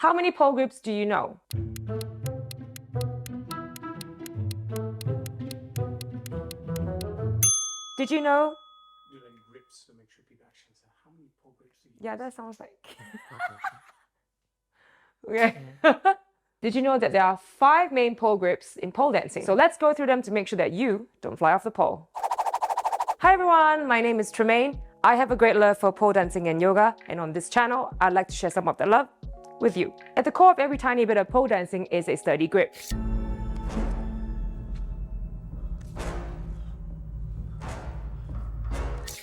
How many pole grips do you know? Did you know? Doing grips to make sure people actually say, how many pole grips do you Yeah, use? that sounds like... Okay. Did you know that there are 5 main pole grips in pole dancing? So let's go through them to make sure that you don't fly off the pole. Hi everyone, my name is Tremaine. I have a great love for pole dancing and yoga, and on this channel, I'd like to share some of that love with you. At the core of every tiny bit of pole dancing is a sturdy grip.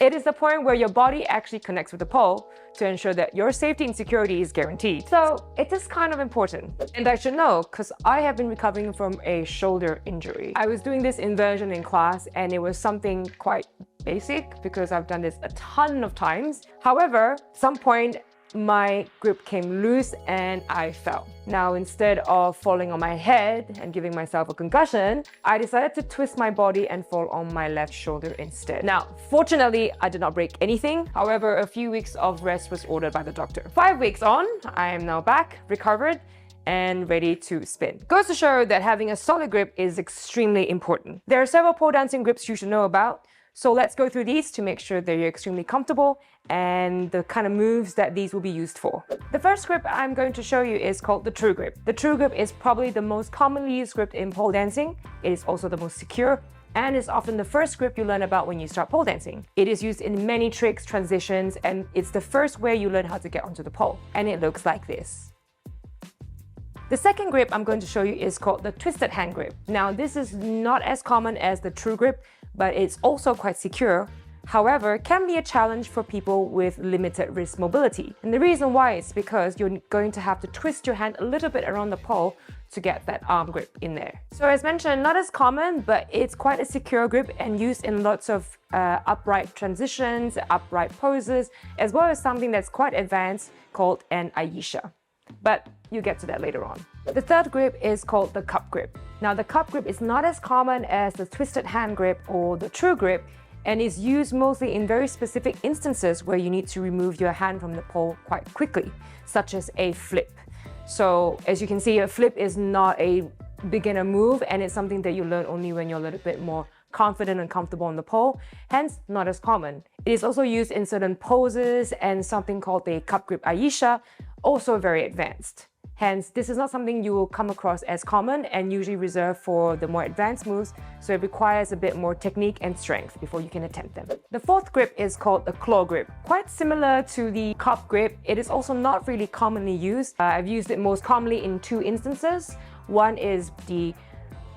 It is the point where your body actually connects with the pole to ensure that your safety and security is guaranteed. So it is kind of important. And I should know, because I have been recovering from a shoulder injury. I was doing this inversion in class and it was something quite basic because I've done this a ton of times. However, at some point, my grip came loose and I fell. Now, instead of falling on my head and giving myself a concussion, I decided to twist my body and fall on my left shoulder instead. Now, fortunately, I did not break anything. However, a few weeks of rest was ordered by the doctor. 5 weeks on, I am now back, recovered, and ready to spin. Goes to show that having a solid grip is extremely important. There are several pole dancing grips you should know about. So let's go through these to make sure that you're extremely comfortable and the kind of moves that these will be used for. The first grip I'm going to show you is called the true grip. The true grip is probably the most commonly used grip in pole dancing. It is also the most secure and is often the first grip you learn about when you start pole dancing. It is used in many tricks, transitions, and it's the first way you learn how to get onto the pole. And it looks like this. The second grip I'm going to show you is called the twisted hand grip. Now, this is not as common as the true grip, but it's also quite secure. However, it can be a challenge for people with limited wrist mobility. And the reason why is because you're going to have to twist your hand a little bit around the pole to get that arm grip in there. So as mentioned, not as common, but it's quite a secure grip and used in lots of upright transitions, upright poses, as well as something that's quite advanced called an Aisha. But you get to that later on. The third grip is called the cup grip. Now, the cup grip is not as common as the twisted hand grip or the true grip, and is used mostly in very specific instances where you need to remove your hand from the pole quite quickly, such as a flip. So as you can see, a flip is not a beginner move, and it's something that you learn only when you're a little bit more confident and comfortable on the pole, hence not as common. It is also used in certain poses and something called the cup grip Aisha, also very advanced. Hence, this is not something you will come across as common and usually reserved for the more advanced moves, so it requires a bit more technique and strength before you can attempt them. The fourth grip is called the claw grip. Quite similar to the cup grip, it is also not really commonly used. I've used it most commonly in 2 instances. One is the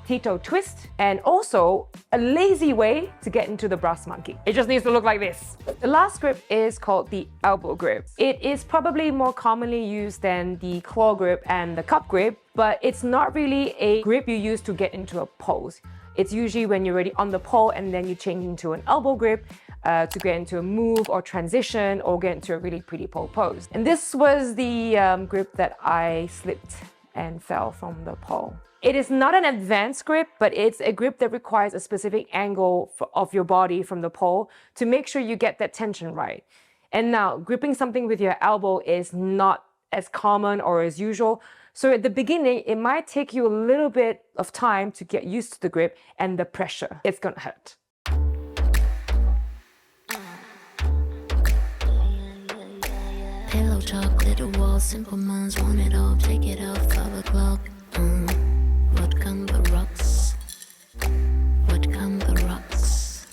Tito twist, and also a lazy way to get into the brass monkey. It just needs to look like this. The last grip is called the elbow grip. It is probably more commonly used than the claw grip and the cup grip, but it's not really a grip you use to get into a pose. It's usually when you're already on the pole and then you change into an elbow grip to get into a move or transition or get into a really pretty pole pose. And this was the grip that I slipped and fell from the pole. It is not an advanced grip, but it's a grip that requires a specific angle of your body from the pole to make sure you get that tension right. And now, gripping something with your elbow is not as common or as usual. So at the beginning, it might take you a little bit of time to get used to the grip and the pressure. It's gonna hurt. Pillow talk, little walls, simple minds want it all. Take it off, 5 o'clock. What come the rocks? What come the rocks?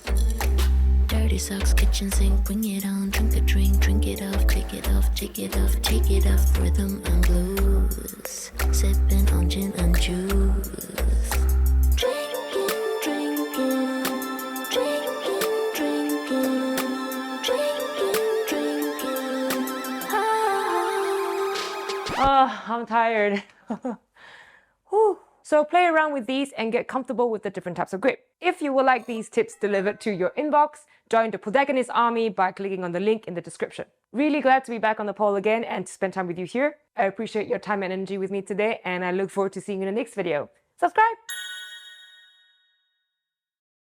Dirty socks, kitchen sink, bring it on. Drink a drink it off, take it off, take it off, take it off. Rhythm and blues, sipping on gin and juice. I'm tired. So play around with these and get comfortable with the different types of grip. If you would like these tips delivered to your inbox, join the Poletagonist army by clicking on the link in the description. Really glad to be back on the pole again and to spend time with you here. I appreciate your time and energy with me today, and I look forward to seeing you in the next video. Subscribe!